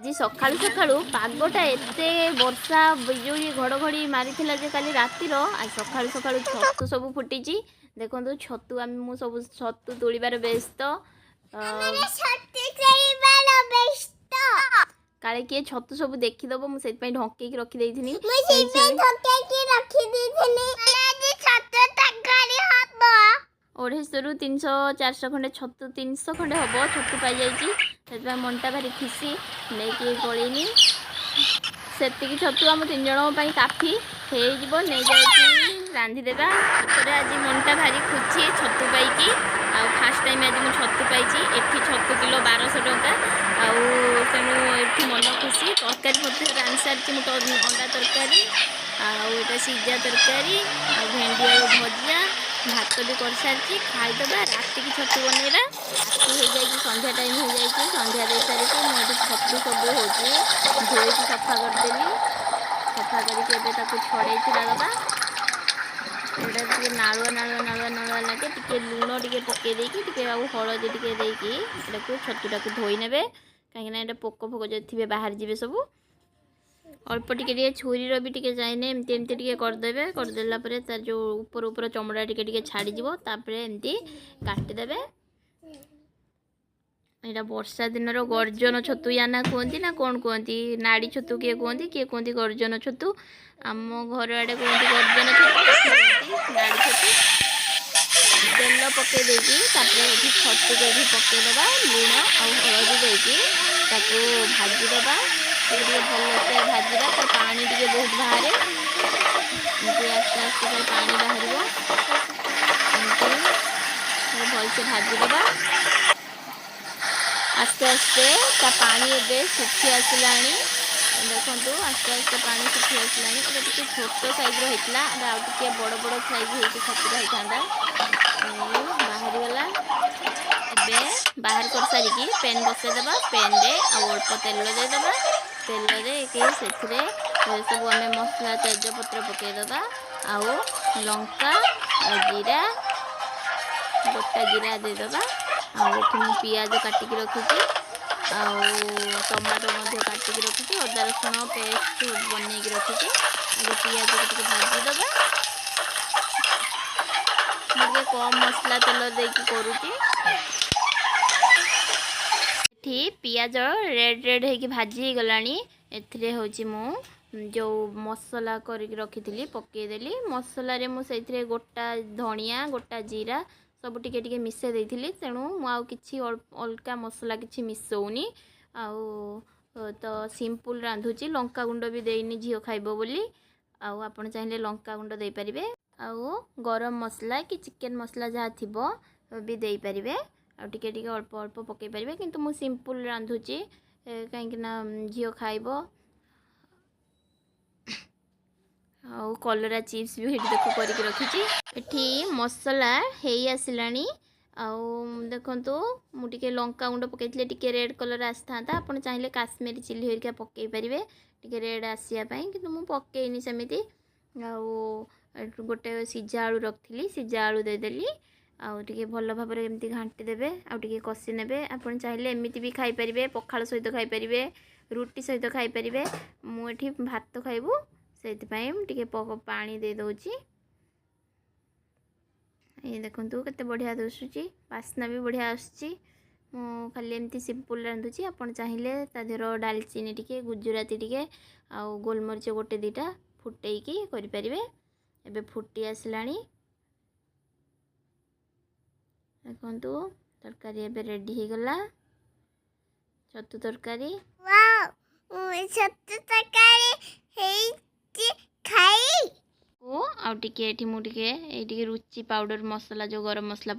आज सकाळू सकाळू पागटा एते वर्षा बिजुली घड़घड़ी मारी जे काली रातिर आज सकाळू सकाळू छतु सब फुटी देखो छतु आम सब छतु तोड़बार व्यस्त काले किए छतु सब देखीदब मुझे ढंक रखी ओढ़ेशु 300-400 खंडे छतु 300 खंडे हम छतु पाई जाइए मनटा भारी खुशी नहीं पड़ेनी से छतु आम 3 जन काफी हो नहीं जाए रांधिदेवा आज मनटा भारी खुशी छतु पाई फास्ट टाइम आज मुझे छतु पाई एटी छतु किलो 1200 टंका तेणु ये मन खुशी तरकारी मध्य रांधि सारी मुझे अंडा तरकारी आटा सीझा तरकारी भेंडी आलू भजा भात भी कर सारी खाईदे राति की छतु बनइबा राति हो जाए संध्या टाइम हो जाए संध्या दे सारी मुझे छतु सब हो धोई सफा करदेली सफा करके छड़े दबा ये नालुआ नालुआ नालुआ नालुआ लगे टे लुण टे पकईदी हलदी टे छतुटा को धोई ने कहीं पोक फोक जो थे बाहर जी सब अल्प टिके छुरी भी टिके जाइने एमती एमती टिके करदेबे करदेला परे तार जो ऊपर ऊपर चमड़ा टिके टिके छाड़ी जीवो तापरे एमती काटिदेबे एटा वर्षा दिनर गर्जन छतु या ना कहती ना कौन कहती नाड़ी छतु किए कहती गर्जन छतु आम घर आड़े कहती गर्जन छतु नाड़ी छतु तेल पकई देकी छतु को पकईदबा लुण आ हलदी देकी भाजीदबा भलसे भाजवा तो पानी टे बहुत बाहर आस्ते आस्ते पानी बाहर भलसे भाजीदबा आस्ते आस्ते पानी एवं सुखी आसला देखो आस्ते आस्ते पानी सुखी आसला टे छोट साइज होता आगे बड़ बड़ साइज छतुटा होता बाहरी गला बाहर कर सारिकी पेन बसईदबा पेन रे अल्प तेल देदबा तेल दे सब आम मसला तेजपत्र पकईदबा आउ लंका जीरा गोटा जीरा देदबा आउ पियाज काटिकी रखी टमाटो काटिकी रखी अदा रसुण पेस्ट बनईकी रखी आगे पियाज को भाजीदबा मुझे कम मसला तेल देकी करुँची पियाज रेड रेड होगी भाजी गलानी एथिरे होची मु जो मसला करके रखी पकईदेली मसला रे मुझे गोटा धनिया गोटा जीरा सब टिके टिके मिसई देइथिली तेणु मुझे अलका मसला किसी मिसौनी तो सिंपल रांधुची लंका गुंड भी देनी झील खाइब बोली आपण चाहिए लंका गुंड दे पारिबे आउ गरम मसला कि चिकेन मसला जहाँ थिबो भी दे पारिबे टिके टिके अल्प अल्प पकई पारे किंतु मु सिंपल रांधुची कहीं झील खाइब आउ कलरा चिप्स भी हेटी देखो करके रखी एठी मसला हेई आसिलानी आउ देखंतु मु टिके लंका गुंड पकईले टिके रेड कलर आसता आपण चाहिए काश्मीरी चिली हेरिका पकई पारे टिके रेड आसिया पई किंतु मु पकईनी सेमिति आउ गोटे सीझा आलू रखी सीझा आलू देदेली आउे भल भाव एमती घाटी देवे आउे कषि ने आपड़ चाहिए एमती भी खाईपारे पखाड़ सहित खाईपारे रुटी सहित खाईपारे मुझे भात खाइबू से पानी दे दूची ये देखो केते बढ़िया दुसुची बास्ना भी बढ़िया आसुची खाली एमती सिंपल रांधुची आपड़ चाहिए तादेर डालचीनी टिके गुजराती टिके आउ गोलमरीच गोटे दीटा फुटेकी करें एबे फुटी आसलानी देखो तरकारी एबे रेडी हो गला छतु तरकारी छतु तरकारी खाई ओ आउ टिके एठी मु टिके रुचि पाउडर मसला जो गरम मसला